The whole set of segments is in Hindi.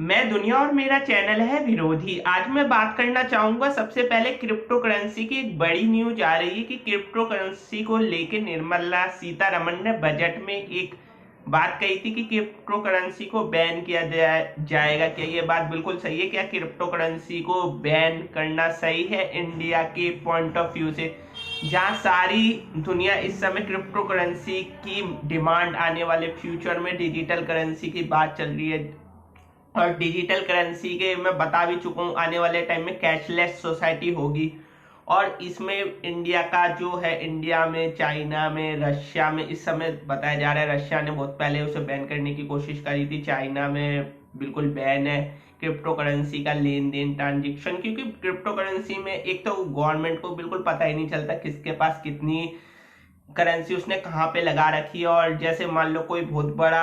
मैं दुनिया और मेरा चैनल है विरोधी। आज मैं बात करना चाहूंगा सबसे पहले क्रिप्टो करेंसी की। एक बड़ी न्यूज आ रही है कि क्रिप्टो करेंसी को लेके निर्मला सीतारमण ने बजट में एक बात कही थी कि क्रिप्टो करेंसी को बैन किया जाएगा। क्या ये बात बिल्कुल सही है? क्या क्रिप्टो करेंसी को बैन करना सही है इंडिया के पॉइंट ऑफ व्यू से, जहां सारी दुनिया इस समय क्रिप्टो करेंसी की डिमांड आने वाले फ्यूचर में डिजिटल करेंसी की बात चल रही है। और डिजिटल करेंसी के मैं बता भी चुका हूँ, आने वाले टाइम में कैशलेस सोसाइटी होगी। और इसमें इंडिया का जो है, इंडिया में, चाइना में, रशिया में इस समय बताया जा रहा है, रशिया ने बहुत पहले उसे बैन करने की कोशिश करी थी। चाइना में बिल्कुल बैन है क्रिप्टो करेंसी का लेन देन, ट्रांजेक्शन, क्योंकि क्रिप्टो करेंसी में एक तो गवर्नमेंट को बिल्कुल पता ही नहीं चलता किसके पास कितनी करेंसी उसने कहाँ पे लगा रखी है। और जैसे मान लो कोई बहुत बड़ा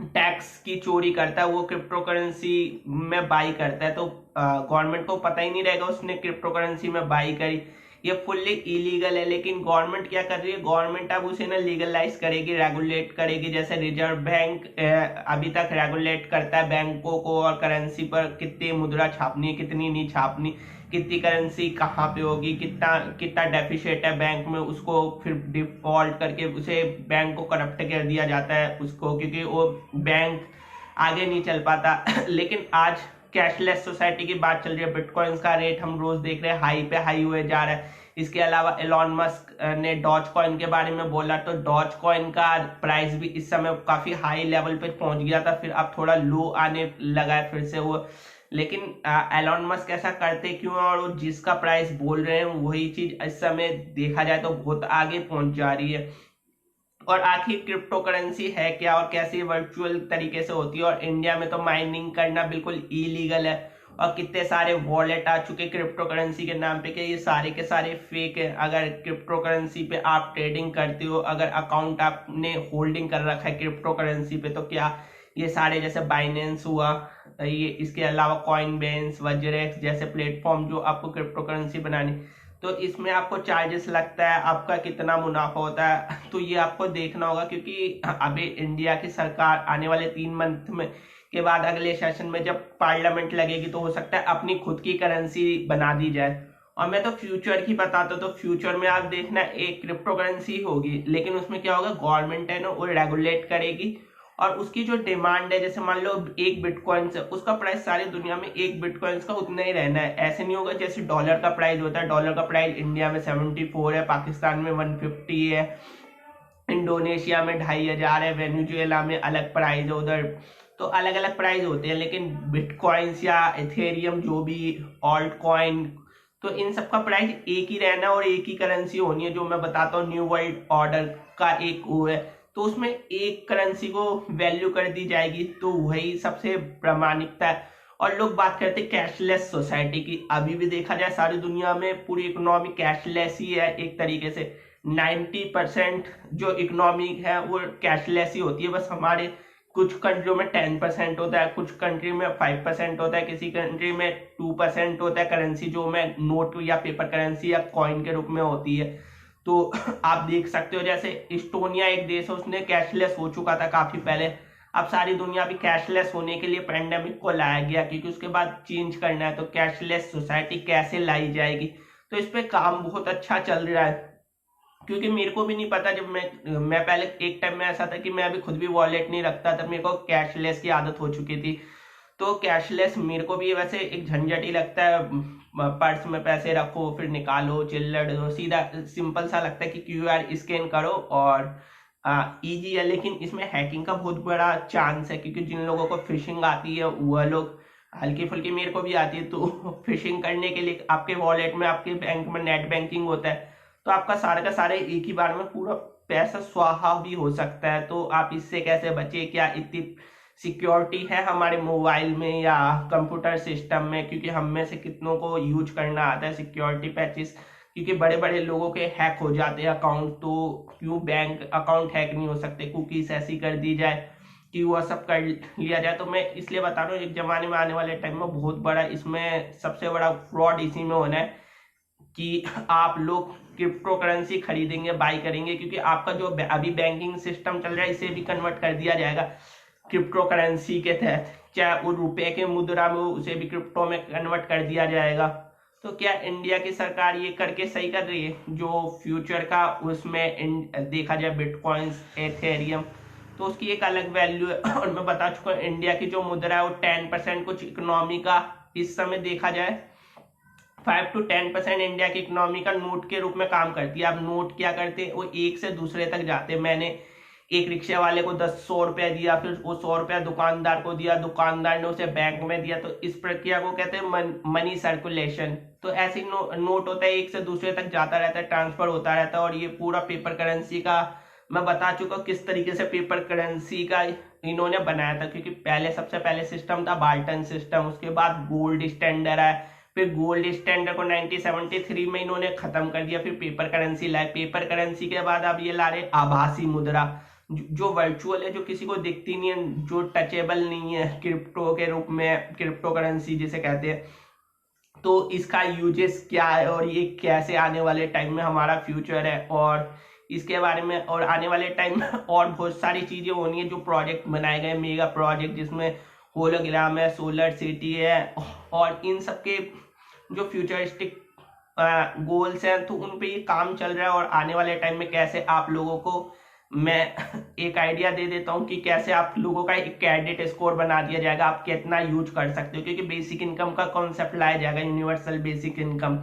टैक्स की चोरी करता है, वो क्रिप्टो करेंसी में बाई करता है, तो गवर्नमेंट को पता ही नहीं रहेगा उसने क्रिप्टो करेंसी में बाई करी। ये फुल्ली इलीगल है। लेकिन गवर्नमेंट क्या कर रही है? गवर्नमेंट अब उसे ना लीगलाइज करेगी, रेगुलेट करेगी। जैसे रिजर्व बैंक अभी तक रेगुलेट करता है बैंकों को, और करेंसी पर कितनी मुद्रा छापनी है, कितनी नहीं छापनी, कितनी करेंसी कहाँ पे होगी, कितना कितना डेफिशिएट है बैंक में, उसको फिर डिफॉल्ट करके उसे बैंक को करप्ट कर दिया जाता है उसको, क्योंकि वो बैंक आगे नहीं चल पाता। लेकिन आज कैशलेस सोसाइटी की बात चल रही है। बिटकॉइंस का रेट हम रोज देख रहे हैं हाई पे हाई हुए जा रहा है। इसके अलावा एलॉन मस्क ने डॉज कॉइन के बारे में बोला, तो डॉज कॉइन का प्राइस भी इस समय काफी हाई लेवल पे पहुंच गया था, फिर अब थोड़ा लो आने लगा है फिर से वो। लेकिन एलॉन मस्क ऐसा करते क्यों हैं? और वो जिसका प्राइस बोल रहे हैं वही चीज इस समय देखा जाए तो बहुत आगे पहुंच जा रही है। और आखिर क्रिप्टो करेंसी है क्या और कैसे वर्चुअल तरीके से होती है? और इंडिया में तो माइनिंग करना बिल्कुल इलीगल है, और कितने सारे वॉलेट आ चुके क्रिप्टो करेंसी के नाम पे कि ये सारे के सारे फेक है। अगर क्रिप्टो करेंसी पे आप ट्रेडिंग करते हो, अगर अकाउंट आपने होल्डिंग कर रखा है क्रिप्टो करेंसी पे, तो क्या ये सारे, जैसे बाइनेंस हुआ, ये इसके अलावा कॉइन बेंस, वज्रेक्स जैसे प्लेटफॉर्म जो आपको क्रिप्टो करेंसी बनानी, तो इसमें आपको चार्जेस लगता है, आपका कितना मुनाफा होता है, तो ये आपको देखना होगा। क्योंकि अभी इंडिया की सरकार आने वाले 3 मंथ में के बाद अगले सेशन में जब पार्लियामेंट लगेगी, तो हो सकता है अपनी खुद की करेंसी बना दी जाए। और मैं तो फ्यूचर की बताता हूँ, तो फ्यूचर में आप देखना एक क्रिप्टो करेंसी होगी, लेकिन उसमें क्या होगा, गवर्नमेंट है ना वो रेगुलेट करेगी। और उसकी जो डिमांड है, जैसे मान लो एक बिटकॉइन से, उसका प्राइस सारी दुनिया में एक बिटकॉइन का उतना ही रहना है। ऐसे नहीं होगा जैसे डॉलर का प्राइस होता है। डॉलर का प्राइस इंडिया में 74 है, पाकिस्तान में 150 है, इंडोनेशिया में 2500 है, वेनेजुएला में अलग प्राइस है उधर। तो अलग अलग प्राइस होते हैं। लेकिन बिटकॉइंस या इथेरियम जो भी ऑल्ट कॉइन, तो इन सब का प्राइस एक ही रहना और एक ही करेंसी होनी है। जो मैं बताता हूँ, न्यू वर्ल्ड ऑर्डर का एक वो है, तो उसमें एक करेंसी को वैल्यू कर दी जाएगी, तो वही सबसे प्रामाणिकता है। और लोग बात करते हैं कैशलेस सोसाइटी की। अभी भी देखा जाए सारी दुनिया में पूरी इकोनॉमी कैशलेस ही है एक तरीके से। 90% जो इकोनॉमी है वो कैशलेस ही होती है। बस हमारे कुछ कंट्रियों में 10% होता है, कुछ कंट्री में 5% होता है, किसी कंट्री में 2% होता है करेंसी, जो में नोट या पेपर करेंसी या कॉइन के रूप में होती है। तो आप देख सकते हो, जैसे इस्टोनिया एक देश है, उसने कैशलेस हो चुका था काफी पहले। अब सारी दुनिया भी कैशलेस होने के लिए पेंडेमिक को लाया गया, क्योंकि उसके बाद चेंज करना है। तो कैशलेस सोसाइटी कैसे लाई जाएगी, तो इस पे काम बहुत अच्छा चल रहा है। क्योंकि मेरे को भी नहीं पता, जब मैं पहले एक टाइम में ऐसा था कि मैं अभी खुद भी वॉलेट नहीं रखता था, मेरे को कैशलेस की आदत हो चुकी थी। तो कैशलेस मेरे को भी वैसे एक झंझट ही लगता है। पर्स में पैसे रखो, फिर निकालो, चिल्लर दो, सीधा सिंपल सा लगता है कि क्यूआर स्कैन करो और इजी है। लेकिन इसमें हैकिंग का बहुत बड़ा चांस है, क्योंकि जिन लोगों को फिशिंग आती है वह लोग, हल्की फुल्की मेरे को भी आती है, तो फिशिंग करने के लिए आपके वॉलेट में, आपके बैंक में नेट बैंकिंग होता है, तो आपका सारे का सारे एक ही बार में पूरा पैसा स्वाहा भी हो सकता है। तो आप इससे कैसे बचे? क्या इतनी सिक्योरिटी है हमारे मोबाइल में या कंप्यूटर सिस्टम में? क्योंकि हम में से कितनों को यूज करना आता है सिक्योरिटी पैचेस, क्योंकि बड़े बड़े लोगों के हैक हो जाते हैं अकाउंट, तो क्यों बैंक अकाउंट हैक नहीं हो सकते? कुकीज ऐसी कर दी जाए कि वह सब कर लिया जाए। तो मैं इसलिए बता रहा हूँ, एक जमाने में, आने वाले टाइम में बहुत बड़ा, इसमें सबसे बड़ा फ्रॉड इसी में होना है कि आप लोग क्रिप्टो करेंसी खरीदेंगे, बाई करेंगे, क्योंकि आपका जो अभी बैंकिंग सिस्टम चल रहा है इसे भी कन्वर्ट कर दिया जाएगा। क्रिप्टो करेंसी के तहत, चाहे वो रुपए के मुद्रा में हो उसे भी क्रिप्टो में कन्वर्ट कर दिया जाएगा। तो क्या इंडिया की सरकार ये करके सही कर रही है? जो फ्यूचर का उसमें देखा जाए बिटकॉइंस, एथेरियम, तो उसकी एक अलग वैल्यू है। और मैं बता चुका हूँ इंडिया की जो मुद्रा है वो 10% कुछ इकोनॉमी का इस समय देखा जाए 5 to 10% इंडिया की इकोनॉमी का नोट के रूप में काम करती है। अब नोट क्या करते हैं, वो एक से दूसरे तक जाते हैं। मैंने एक रिक्शे वाले को 100 रुपया दिया, फिर वो 100 रुपया दुकानदार को दिया, दुकानदार ने उसे बैंक में दिया, तो इस प्रक्रिया को कहते हैं मनी सर्कुलेशन। तो ऐसे नोट होता है, एक से दूसरे तक जाता रहता है, ट्रांसफर होता रहता है। और ये पूरा पेपर करेंसी का मैं बता चुका हूँ किस तरीके से पेपर करेंसी का इन्होंने बनाया था। क्योंकि पहले सबसे पहले सिस्टम था बाल्टन सिस्टम, उसके बाद गोल्ड स्टैंडर्ड आया, फिर गोल्ड स्टैंडर्ड को 1973 में इन्होंने खत्म कर दिया, फिर पेपर करेंसी लाए। पेपर करेंसी के बाद अब ये ला रहे आभासी मुद्रा, जो वर्चुअल है, जो किसी को दिखती नहीं है, जो टचेबल नहीं है, क्रिप्टो के रूप में, क्रिप्टो करेंसी जिसे कहते हैं। तो इसका यूजेस क्या है और ये कैसे आने वाले टाइम में हमारा फ्यूचर है, और इसके बारे में, और आने वाले टाइम में और बहुत सारी चीजें होनी है। जो प्रोजेक्ट बनाए गए मेगा प्रोजेक्ट, जिसमें होलोग्राम है, सोलर सिटी है, और इन सबके जो फ्यूचरिस्टिक गोल्स हैं, तो उन पे ये काम चल रहा है। और आने वाले टाइम में कैसे आप लोगों को मैं एक आइडिया दे देता हूं कि कैसे आप लोगों का एक क्रेडिट स्कोर बना दिया जाएगा, आप कितना यूज कर सकते हो। क्योंकि बेसिक इनकम का कॉन्सेप्ट लाया जाएगा, यूनिवर्सल बेसिक इनकम,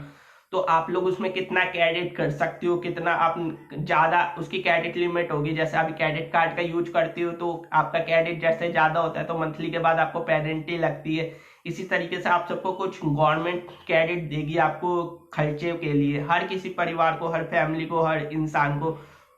तो आप लोग उसमें कितना क्रेडिट कर सकते हो, कितना आप ज्यादा, उसकी क्रेडिट लिमिट होगी। जैसे आप क्रेडिट कार्ड का यूज करते हो तो आपका क्रेडिट जैसे ज्यादा होता है तो मंथली के बाद आपको पेनल्टी लगती है। इसी तरीके से आप सबको कुछ गवर्नमेंट क्रेडिट देगी आपको खर्चे के लिए, हर किसी परिवार को, हर फैमिली को, हर इंसान को।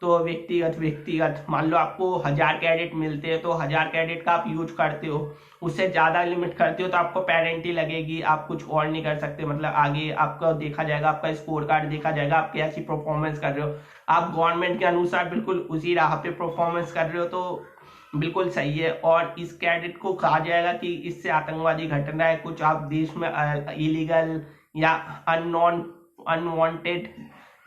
तो व्यक्तिगत मान लो आपको 1000 क्रेडिट मिलते हैं, तो 1000 क्रेडिट का आप यूज करते हो, उससे ज्यादा लिमिट करते हो तो आपको पेनल्टी लगेगी, आप कुछ और नहीं कर सकते। मतलब आगे आपका देखा जाएगा, आपका स्कोर कार्ड देखा जाएगा, आप कैसी परफॉर्मेंस कर रहे हो। आप गवर्नमेंट के अनुसार बिल्कुल उसी राह पे परफॉर्मेंस कर रहे हो तो बिल्कुल सही है। और इस क्रेडिट को कहा जाएगा कि इससे आतंकवादी घटनाएं, कुछ आप देश में इलीगल या अनवांटेड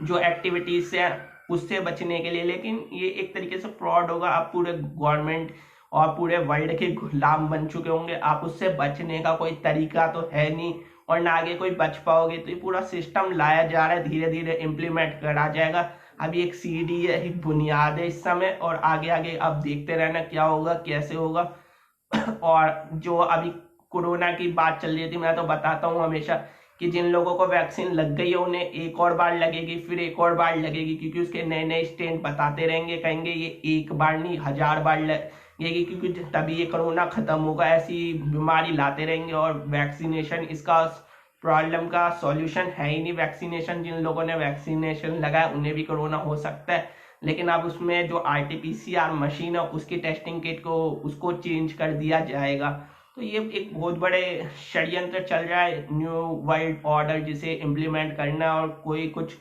जो एक्टिविटीज है उससे बचने के लिए। लेकिन ये एक तरीके से फ्रॉड होगा, आप पूरे गवर्नमेंट और पूरे वर्ल्ड के गुलाम बन चुके होंगे, आप उससे बचने का कोई तरीका तो है नहीं, और ना आगे कोई बच पाओगे। तो ये पूरा सिस्टम लाया जा रहा है, धीरे धीरे इम्प्लीमेंट करा जाएगा। अभी एक सीडी है, एक बुनियाद है इस समय, और आगे आगे आप देखते रहना क्या होगा, कैसे होगा। और जो अभी कोरोना की बात चल रही थी, मैं तो बताता हूँ हमेशा कि जिन लोगों को वैक्सीन लग गई है उन्हें एक और बार लगेगी, फिर एक और बार लगेगी, क्योंकि उसके नए नए स्ट्रेन बताते रहेंगे, कहेंगे ये एक बार नहीं 1000 बार लगेगी, क्योंकि तभी ये कोरोना खत्म होगा। ऐसी बीमारी लाते रहेंगे, और वैक्सीनेशन इसका प्रॉब्लम का सॉल्यूशन है ही नहीं। वैक्सीनेशन, जिन लोगों ने वैक्सीनेशन लगाया उन्हें भी कोरोना हो सकता है, लेकिन अब उसमें जो आरटीपीसीआर मशीन है उसकी टेस्टिंग किट को उसको चेंज कर दिया जाएगा। तो ये एक बहुत बड़े षड्यंत्र चल रहा है, न्यू वर्ल्ड ऑर्डर जिसे इम्प्लीमेंट करना, और कोई कुछ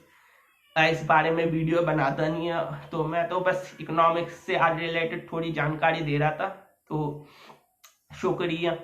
इस बारे में वीडियो बनाता नहीं है। तो मैं तो बस इकोनॉमिक्स से आज रिलेटेड थोड़ी जानकारी दे रहा था। तो शुक्रिया।